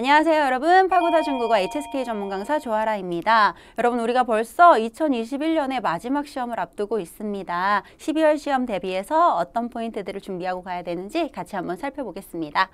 안녕하세요 여러분. 팔구다 중국어 HSK 전문 강사 조아라입니다. 여러분 우리가 벌써 2021년의 마지막 시험을 앞두고 있습니다. 12월 시험 대비해서 어떤 포인트들을 준비하고 가야 되는지 같이 한번 살펴보겠습니다.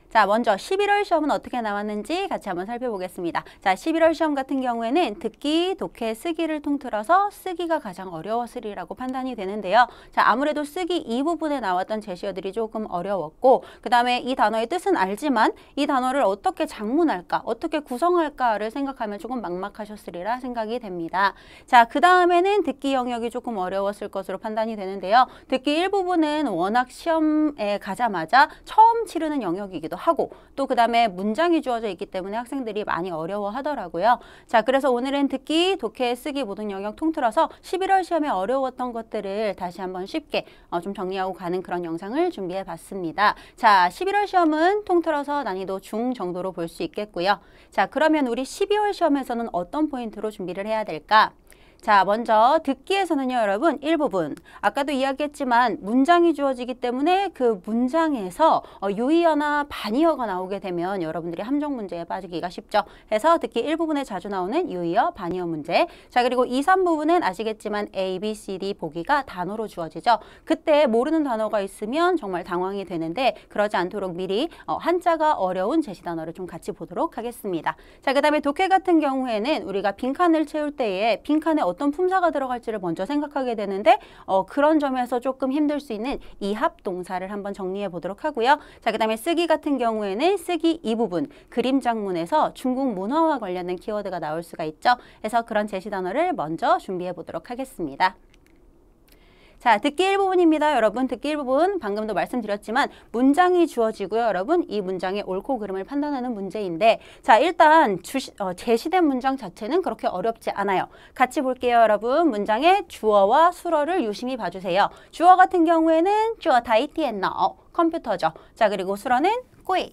자, 먼저 11월 시험은 어떻게 나왔는지 같이 한번 살펴보겠습니다. 자, 11월 시험 같은 경우에는 듣기, 독해, 쓰기를 통틀어서 쓰기가 가장 어려웠으리라고 판단이 되는데요. 자, 아무래도 쓰기 이 부분에 나왔던 제시어들이 조금 어려웠고, 그 다음에 이 단어의 뜻은 알지만 이 단어를 어떻게 작문할까, 어떻게 구성할까를 생각하면 조금 막막하셨으리라 생각이 됩니다. 자, 그 다음에는 듣기 영역이 조금 어려웠을 것으로 판단이 되는데요. 듣기 일부분은 워낙 시험에 가자마자 처음 치르는 영역이기도 하고 또 그 다음에 문장이 주어져 있기 때문에 학생들이 많이 어려워하더라고요. 자, 그래서 오늘은 듣기, 독해, 쓰기 모든 영역 통틀어서 11월 시험에 어려웠던 것들을 다시 한번 쉽게 좀 정리하고 가는 그런 영상을 준비해 봤습니다. 자, 11월 시험은 통틀어서 난이도 중 정도로 볼 수 있겠고요. 자, 그러면 우리 12월 시험에서는 어떤 포인트로 준비를 해야 될까? 자, 먼저 듣기에서는요, 여러분, 일부분. 아까도 이야기했지만 문장이 주어지기 때문에 그 문장에서 유의어나 반의어가 나오게 되면 여러분들이 함정 문제에 빠지기가 쉽죠. 해서 듣기 일부분에 자주 나오는 유의어, 반의어 문제. 자, 그리고 2, 3부분은 아시겠지만 A, B, C, D 보기가 단어로 주어지죠. 그때 모르는 단어가 있으면 정말 당황이 되는데 그러지 않도록 미리 한자가 어려운 제시 단어를 좀 같이 보도록 하겠습니다. 자, 그 다음에 독해 같은 경우에는 우리가 빈칸을 채울 때에 빈칸에 어떤 품사가 들어갈지를 먼저 생각하게 되는데 그런 점에서 조금 힘들 수 있는 이합 동사를 한번 정리해 보도록 하고요. 자, 그 다음에 쓰기 같은 경우에는 쓰기 이 부분, 그림 장문에서 중국 문화와 관련된 키워드가 나올 수가 있죠. 그래서 그런 제시 단어를 먼저 준비해 보도록 하겠습니다. 자, 듣기 일부분입니다. 여러분, 듣기 일부분 방금도 말씀드렸지만 문장이 주어지고요. 여러분, 이 문장의 옳고 그름을 판단하는 문제인데 자, 일단 제시된 문장 자체는 그렇게 어렵지 않아요. 같이 볼게요, 여러분. 문장의 주어와 수어를 유심히 봐주세요. 주어 같은 경우에는 这台电脑 컴퓨터죠. 자, 그리고 수어는 贵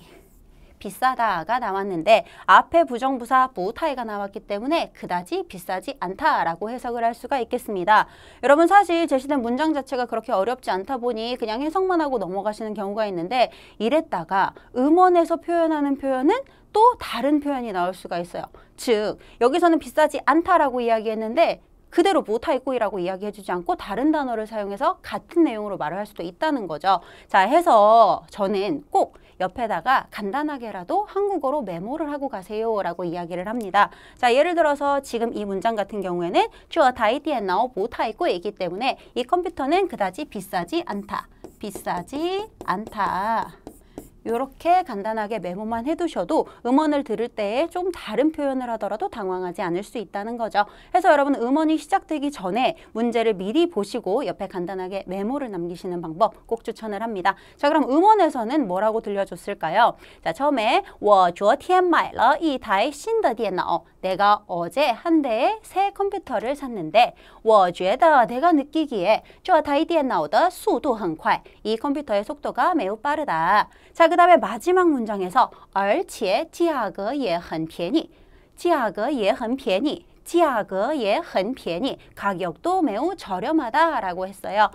비싸다가 나왔는데 앞에 부정부사 부타이가 나왔기 때문에 그다지 비싸지 않다라고 해석을 할 수가 있겠습니다. 여러분 사실 제시된 문장 자체가 그렇게 어렵지 않다 보니 그냥 해석만 하고 넘어가시는 경우가 있는데 이랬다가 음원에서 표현하는 표현은 또 다른 표현이 나올 수가 있어요. 즉 여기서는 비싸지 않다라고 이야기했는데 그대로 무타이꾸이라고 이야기해주지 않고 다른 단어를 사용해서 같은 내용으로 말을 할 수도 있다는 거죠. 자, 해서 저는 꼭 옆에다가 간단하게라도 한국어로 메모를 하고 가세요 라고 이야기를 합니다. 자, 예를 들어서 지금 이 문장 같은 경우에는 这台电脑不太贵이기 때문에 이 컴퓨터는 그다지 비싸지 않다. 비싸지 않다. 이렇게 간단하게 메모만 해두셔도 음원을 들을 때에 좀 다른 표현을 하더라도 당황하지 않을 수 있다는 거죠. 그래서 여러분 음원이 시작되기 전에 문제를 미리 보시고 옆에 간단하게 메모를 남기시는 방법 꼭 추천을 합니다. 자, 그럼 음원에서는 뭐라고 들려줬을까요? 자, 처음에 我昨天买了一台新的电脑 내가 어제 한 대의 새 컴퓨터를 샀는데 我觉得 내가 느끼기에 这台电脑的速度很快 이 컴퓨터의 속도가 매우 빠르다. 자, 그 다음에 마지막 문장에서 而且价格也很便宜价格也很便宜价格也很便宜 가격도 매우 저렴하다라고 했어요.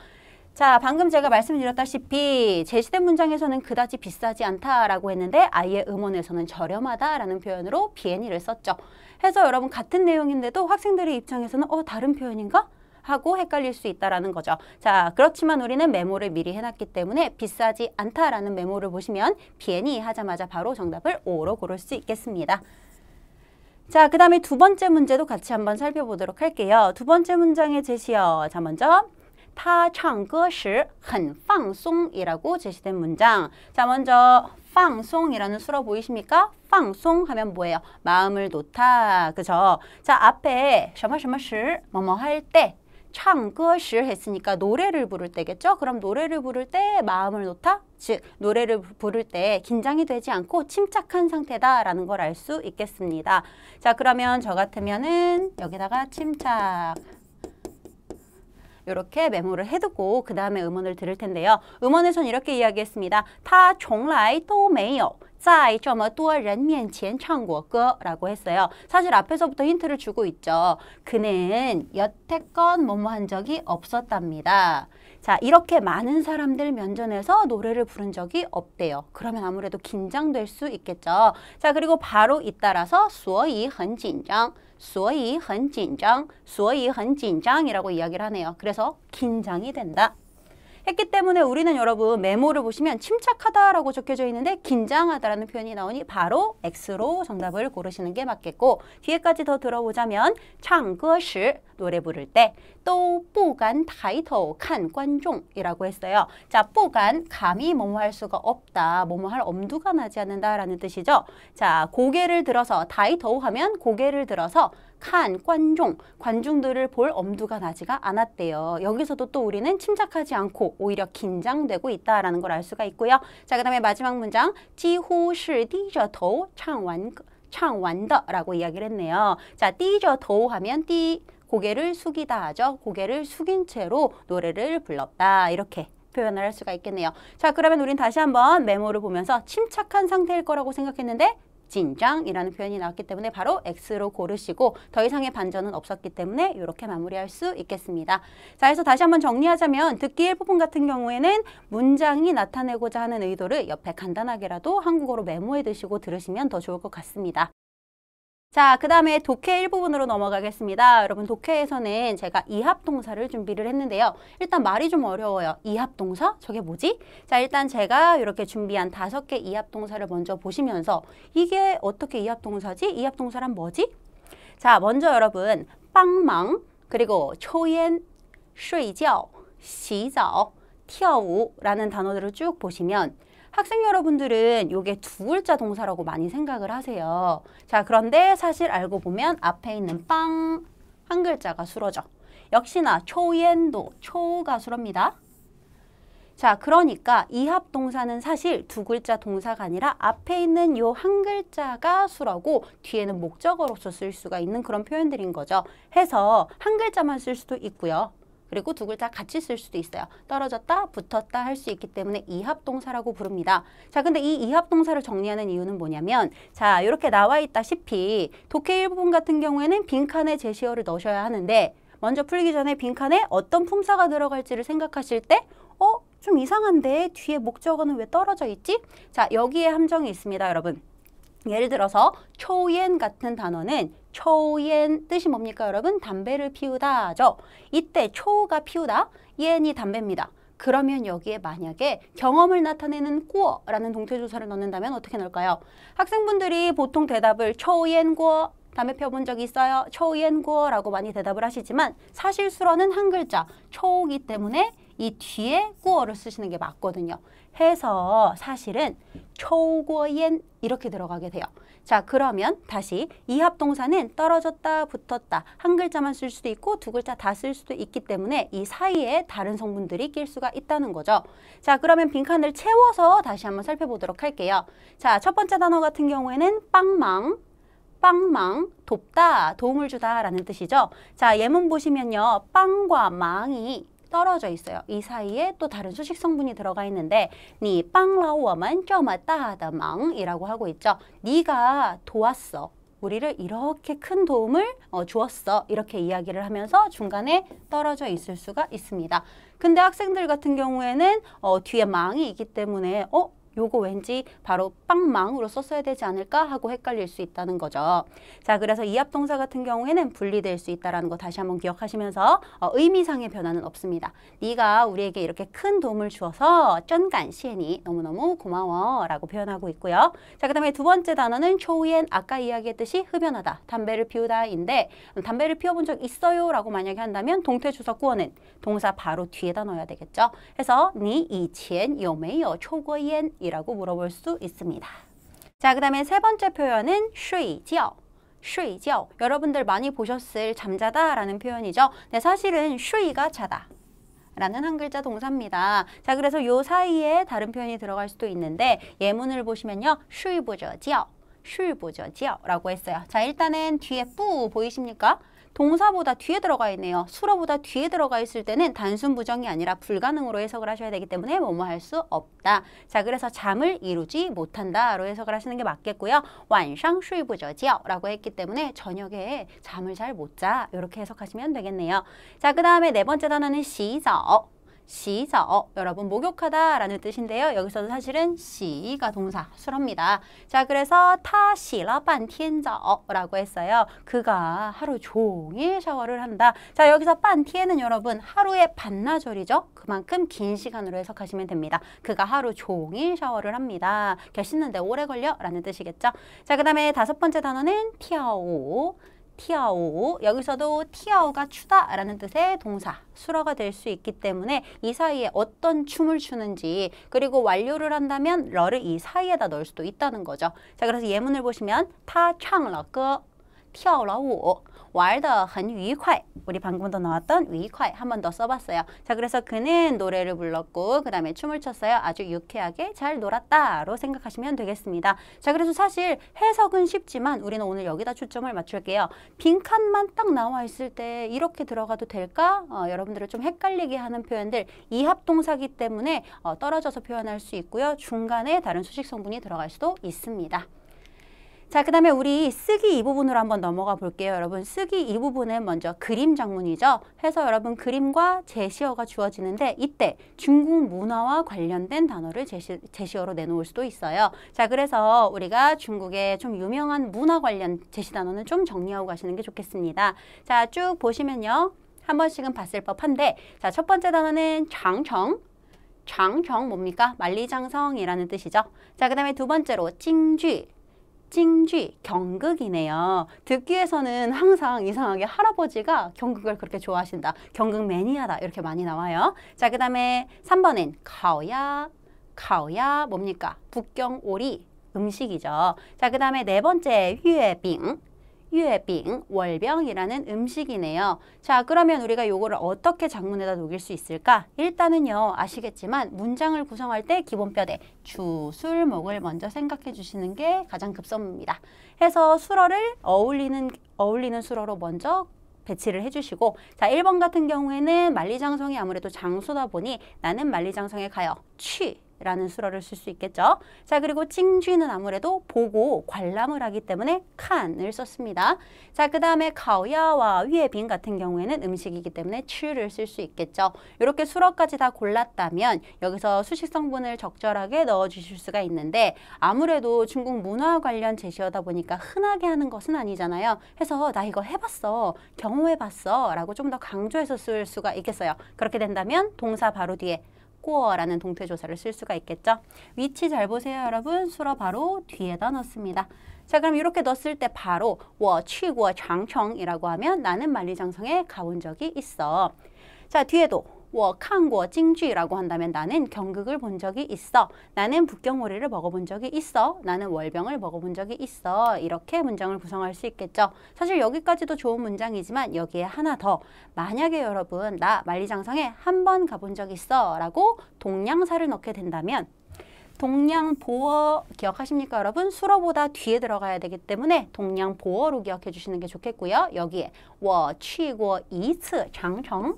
자, 방금 제가 말씀드렸다시피 제시된 문장에서는 그다지 비싸지 않다라고 했는데 아예 음원에서는 저렴하다라는 표현으로 비엔이를 썼죠. 해서 여러분 같은 내용인데도 학생들의 입장에서는 다른 표현인가? 하고 헷갈릴 수 있다라는 거죠. 자, 그렇지만 우리는 메모를 미리 해놨기 때문에 비싸지 않다라는 메모를 보시면 비엔이 하자마자 바로 정답을 O로 고를 수 있겠습니다. 자, 그 다음에 두 번째 문제도 같이 한번 살펴보도록 할게요. 두 번째 문장의 제시어. 자, 먼저 他唱歌时很放松이라고 제시된 문장. 자, 먼저 放松이라는 수로 보이십니까? 放松 하면 뭐예요? 마음을 놓다. 그죠? 자, 앞에 什么什么时 뭐뭐 할 때 唱歌时 했으니까 노래를 부를 때겠죠? 그럼 노래를 부를 때 마음을 놓다? 즉 노래를 부를 때 긴장이 되지 않고 침착한 상태다라는 걸 알 수 있겠습니다. 자, 그러면 저 같으면은 여기다가 침착 이렇게 메모를 해두고 그 다음에 음원을 들을 텐데요. 음원에선 이렇게 이야기했습니다. 他从来都没有在这么多人面前唱过歌라고 했어요. 사실 앞에서부터 힌트를 주고 있죠. 그는 여태껏 뭐뭐 한 적이 없었답니다. 자, 이렇게 많은 사람들 면전에서 노래를 부른 적이 없대요. 그러면 아무래도 긴장될 수 있겠죠. 자, 그리고 바로 잇따라서 所以很紧张, 所以很紧张, 所以很紧张이라고 이야기를 하네요. 그래서 긴장이 된다. 했기 때문에 우리는 여러분 메모를 보시면 침착하다라고 적혀져 있는데 긴장하다라는 표현이 나오니 바로 X로 정답을 고르시는 게 맞겠고 뒤에까지 더 들어보자면 唱歌时 노래 부를 때 또 不敢抬头看观众이라고 했어요. 자, 不敢 감히 뭐뭐 할 수가 없다. 뭐뭐 할 엄두가 나지 않는다라는 뜻이죠. 자, 고개를 들어서 抬头 하면 고개를 들어서 看观众 관중들을 볼 엄두가 나지가 않았대요. 여기서도 또 우리는 침착하지 않고 오히려 긴장되고 있다라는 걸 알 수가 있고요. 자, 그다음에 마지막 문장 几乎是低着头唱完的라고 이야기를 했네요. 자, 低着头 하면 띠 고개를 숙이다 하죠. 고개를 숙인 채로 노래를 불렀다. 이렇게 표현을 할 수가 있겠네요. 자, 그러면 우린 다시 한번 메모를 보면서 침착한 상태일 거라고 생각했는데 긴장이라는 표현이 나왔기 때문에 바로 X로 고르시고 더 이상의 반전은 없었기 때문에 이렇게 마무리할 수 있겠습니다. 자, 그래서 다시 한번 정리하자면 듣기 일부분 같은 경우에는 문장이 나타내고자 하는 의도를 옆에 간단하게라도 한국어로 메모해 두시고 들으시면 더 좋을 것 같습니다. 자, 그 다음에 독해 일부분으로 넘어가겠습니다. 여러분 독해에서는 제가 이합동사를 준비를 했는데요. 일단 말이 좀 어려워요. 이합동사? 저게 뭐지? 자, 일단 제가 이렇게 준비한 5개 이합동사를 먼저 보시면서 이게 어떻게 이합동사지? 이합동사란 뭐지? 자, 먼저 여러분 帮忙 그리고 抽烟, 睡觉, 洗澡, 跳舞라는 단어들을 쭉 보시면 학생 여러분들은 요게 두 글자 동사라고 많이 생각을 하세요. 자, 그런데 사실 알고 보면 앞에 있는 빵 한 글자가 수로죠. 역시나 초옌도 초가 수로입니다. 자, 그러니까 이합동사는 사실 두 글자 동사가 아니라 앞에 있는 요 한 글자가 수로고 뒤에는 목적어로서 쓸 수가 있는 그런 표현들인 거죠. 해서 한 글자만 쓸 수도 있고요. 그리고 두 글자 같이 쓸 수도 있어요. 떨어졌다, 붙었다 할 수 있기 때문에 이합동사라고 부릅니다. 자, 근데 이 이합동사를 정리하는 이유는 뭐냐면 자, 이렇게 나와 있다시피 독해 일부분 같은 경우에는 빈칸에 제시어를 넣으셔야 하는데 먼저 풀기 전에 빈칸에 어떤 품사가 들어갈지를 생각하실 때 좀 이상한데 뒤에 목적어는 왜 떨어져 있지? 자, 여기에 함정이 있습니다, 여러분. 예를 들어서 초옌 같은 단어는 초옌 뜻이 뭡니까 여러분? 담배를 피우다죠. 이때 초가 피우다, 옌이 담배입니다. 그러면 여기에 만약에 경험을 나타내는 꾸어라는 동태조사를 넣는다면 어떻게 넣을까요? 학생분들이 보통 대답을 초옌 꾸어 담배 펴본 적 있어요? 초옌 꾸어라고 많이 대답을 하시지만 사실 수로는 한 글자 초이기 때문에 이 뒤에 꾸어를 쓰시는 게 맞거든요. 해서 사실은 초고옌 이렇게 들어가게 돼요. 자, 그러면 다시 이합동사는 떨어졌다, 붙었다 한 글자만 쓸 수도 있고 두 글자 다 쓸 수도 있기 때문에 이 사이에 다른 성분들이 낄 수가 있다는 거죠. 자, 그러면 빈칸을 채워서 다시 한번 살펴보도록 할게요. 자, 첫 번째 단어 같은 경우에는 빵망, 빵망, 돕다, 도움을 주다 라는 뜻이죠. 자, 예문 보시면요. 빵과 망이 떨어져 있어요. 이 사이에 또 다른 수식 성분이 들어가 있는데 你帮了我们这么大的忙이라고 하고 있죠. 네가 도왔어. 우리를 이렇게 큰 도움을 주었어. 이렇게 이야기를 하면서 중간에 떨어져 있을 수가 있습니다. 근데 학생들 같은 경우에는 뒤에 망이 있기 때문에 요거 왠지 바로 빵망으로 썼어야 되지 않을까 하고 헷갈릴 수 있다는 거죠. 자, 그래서 이합동사 같은 경우에는 분리될 수 있다는 거 다시 한번 기억하시면서 의미상의 변화는 없습니다. 네가 우리에게 이렇게 큰 도움을 주어서 쩐간시엔이 너무너무 고마워 라고 표현하고 있고요. 자, 그 다음에 두 번째 단어는 초우엔 아까 이야기했듯이 흡연하다, 담배를 피우다인데 담배를 피워본 적 있어요 라고 만약에 한다면 동태주석 구어는 동사 바로 뒤에다 넣어야 되겠죠. 그래서 你以前有没有抽过烟 이라고 물어볼 수 있습니다. 자, 그 다음에 세 번째 표현은 睡觉. 睡觉. 여러분들 많이 보셨을 잠자다 라는 표현이죠. 네, 사실은 睡가 자다 라는 한 글자 동사입니다. 자, 그래서 요 사이에 다른 표현이 들어갈 수도 있는데 예문을 보시면요. 睡不着觉, 睡不着觉라고 했어요. 자, 일단은 뒤에 뿌 보이십니까? 동사보다 뒤에 들어가 있네요. 수로보다 뒤에 들어가 있을 때는 단순 부정이 아니라 불가능으로 해석을 하셔야 되기 때문에 뭐뭐 할 수 없다. 자, 그래서 잠을 이루지 못한다로 해석을 하시는 게 맞겠고요. 晚上睡不着觉라고 했기 때문에 저녁에 잠을 잘 못 자. 이렇게 해석하시면 되겠네요. 자, 그 다음에 네 번째 단어는 洗澡.洗澡 여러분 목욕하다 라는 뜻인데요. 여기서도 사실은 시가 동사 수로입니다. 자, 그래서 他洗了半天澡 라고 했어요. 그가 하루 종일 샤워를 한다. 자, 여기서 半天은 여러분 하루의 반나절이죠. 그만큼 긴 시간으로 해석하시면 됩니다. 그가 하루 종일 샤워를 합니다. 씻는데 오래 걸려 라는 뜻이겠죠. 자, 그 다음에 다섯 번째 단어는 跳舞 티아오, 여기서도 티아오가 추다 라는 뜻의 동사, 수러가 될 수 있기 때문에 이 사이에 어떤 춤을 추는지, 그리고 완료를 한다면 러를 이 사이에다 넣을 수도 있다는 거죠. 자, 그래서 예문을 보시면 他唱了歌跳了舞玩得很愉快 우리 방금도 나왔던 愉快 한 번 더 써봤어요. 자, 그래서 그는 노래를 불렀고 그 다음에 춤을 췄어요. 아주 유쾌하게 잘 놀았다로 생각하시면 되겠습니다. 자, 그래서 사실 해석은 쉽지만 우리는 오늘 여기다 초점을 맞출게요. 빈칸만 딱 나와 있을 때 이렇게 들어가도 될까? 여러분들을 좀 헷갈리게 하는 표현들 이합동사기 때문에 떨어져서 표현할 수 있고요. 중간에 다른 수식 성분이 들어갈 수도 있습니다. 자, 그 다음에 우리 쓰기 이 부분으로 한번 넘어가 볼게요. 여러분, 쓰기 이 부분은 먼저 그림 장문이죠. 해서 여러분 그림과 제시어가 주어지는데 이때 중국 문화와 관련된 단어를 제시어로 내놓을 수도 있어요. 자, 그래서 우리가 중국의 좀 유명한 문화 관련 제시 단어는 좀 정리하고 가시는 게 좋겠습니다. 자, 쭉 보시면요. 한 번씩은 봤을 법한데, 자, 첫 번째 단어는 장청. 장청 뭡니까? 만리장성이라는 뜻이죠. 자, 그 다음에 두 번째로 징쥐. 징쥐, 경극이네요. 듣기에서는 항상 이상하게 할아버지가 경극을 그렇게 좋아하신다. 경극 매니아다. 이렇게 많이 나와요. 자, 그 다음에 3번은 가오야. 가오야 뭡니까? 북경오리 음식이죠. 자, 그 다음에 네 번째 휘에빙. 유에빙, 월병이라는 음식이네요. 자, 그러면 우리가 요거를 어떻게 작문에다 녹일 수 있을까? 일단은요, 아시겠지만 문장을 구성할 때 기본뼈대 주술목을 먼저 생각해 주시는 게 가장 급선무입니다. 해서 수어를 어울리는 수어로 먼저 배치를 해주시고, 자, 1번 같은 경우에는 만리장성이 아무래도 장소다 보니 나는 만리장성에 가요. 취 라는 수어를 쓸 수 있겠죠. 자, 그리고 찡쥐는 아무래도 보고 관람을 하기 때문에 칸을 썼습니다. 자, 그 다음에 가오야와 위에빙 같은 경우에는 음식이기 때문에 취를 쓸 수 있겠죠. 이렇게 수어까지 다 골랐다면 여기서 수식 성분을 적절하게 넣어주실 수가 있는데 아무래도 중국 문화 관련 제시어다 보니까 흔하게 하는 것은 아니잖아요. 해서 나 이거 해봤어, 경험해봤어 라고 좀 더 강조해서 쓸 수가 있겠어요. 그렇게 된다면 동사 바로 뒤에 꼬어라는 동태조사를 쓸 수가 있겠죠. 위치 잘 보세요, 여러분. 수어 바로 뒤에다 넣습니다. 자, 그럼 이렇게 넣었을 때 바로 我去过长城이라고 하면 나는 만리장성에 가본 적이 있어. 자, 뒤에도 我看过京剧라고 한다면 나는 경극을 본 적이 있어. 나는 북경오리를 먹어본 적이 있어. 나는 월병을 먹어본 적이 있어. 이렇게 문장을 구성할 수 있겠죠. 사실 여기까지도 좋은 문장이지만 여기에 하나 더. 만약에 여러분 나 만리장성에 한 번 가본 적 있어 라고 동량사를 넣게 된다면 동량보어 기억하십니까, 여러분? 수어보다 뒤에 들어가야 되기 때문에 동량보어로 기억해 주시는 게 좋겠고요. 여기에 我去过一次长城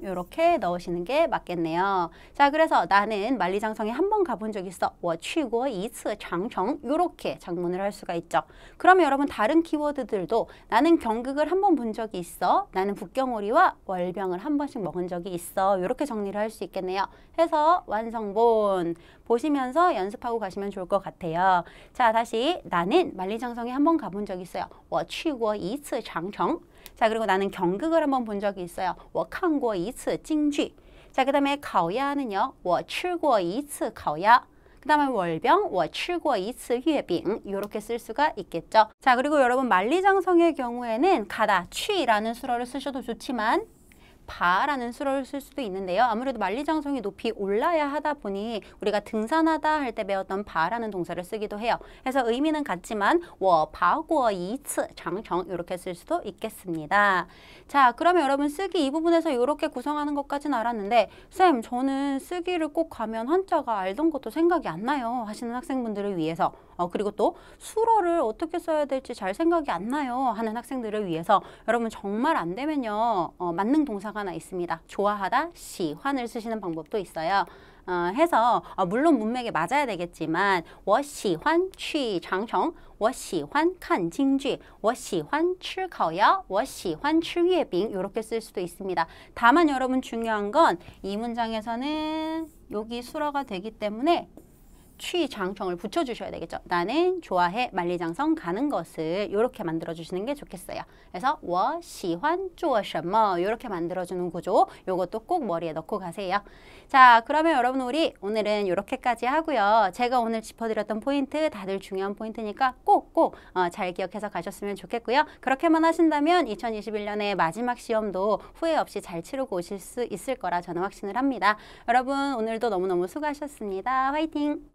이렇게 넣으시는 게 맞겠네요. 자, 그래서 나는 만리장성에 한 번 가본 적 있어. 我去过一次长城 이렇게 작문을 할 수가 있죠. 그러면 여러분 다른 키워드들도 나는 경극을 한 번 본 적이 있어. 나는 북경오리와 월병을 한 번씩 먹은 적이 있어. 이렇게 정리를 할 수 있겠네요. 해서 완성본 보시면서 연습하고 가시면 좋을 것 같아요. 자, 다시 나는 만리장성에 한 번 가본 적이 있어요. 我去过一次长城 자, 그리고 나는 경극을 한번 본 적이 있어요. 我看过一次京剧 자, 그 다음에 가오야는요. 我吃过一次烤鸭 그 다음에 월병, 我吃过一次月饼 이렇게 쓸 수가 있겠죠. 자, 그리고 여러분 만리장성의 경우에는 가다, 취라는 수어를 쓰셔도 좋지만 바라는 수어를 쓸 수도 있는데요. 아무래도 만리장성이 높이 올라야 하다 보니 우리가 등산하다 할 때 배웠던 바라는 동사를 쓰기도 해요. 그래서 의미는 같지만 我爬过一次长城 이렇게 쓸 수도 있겠습니다. 자, 그러면 여러분 쓰기 이 부분에서 이렇게 구성하는 것까지는 알았는데 쌤, 저는 쓰기를 꼭 가면 한자가 알던 것도 생각이 안 나요 하시는 학생분들을 위해서 그리고 또 수어를 어떻게 써야 될지 잘 생각이 안 나요 하는 학생들을 위해서 여러분 정말 안 되면요. 만능 동사가 하나 있습니다. 좋아하다, 시환을 쓰시는 방법도 있어요. 해서 물론 문맥에 맞아야 되겠지만 我喜欢去长城我喜欢看京剧我喜欢吃烤鸭我喜欢吃月饼이렇게 쓸 수도 있습니다. 다만 여러분 중요한 건 이 문장에서는 여기 수어가 되기 때문에 취장청을 붙여주셔야 되겠죠. 나는 좋아해 만리장성 가는 것을 이렇게 만들어주시는 게 좋겠어요. 그래서 我喜欢做什么 이렇게 만들어주는 구조 요것도 꼭 머리에 넣고 가세요. 자, 그러면 여러분 우리 오늘은 이렇게까지 하고요. 제가 오늘 짚어드렸던 포인트 다들 중요한 포인트니까 꼭꼭 잘 기억해서 가셨으면 좋겠고요. 그렇게만 하신다면 2021년의 마지막 시험도 후회 없이 잘 치르고 오실 수 있을 거라 저는 확신을 합니다. 여러분 오늘도 너무너무 수고하셨습니다. 화이팅!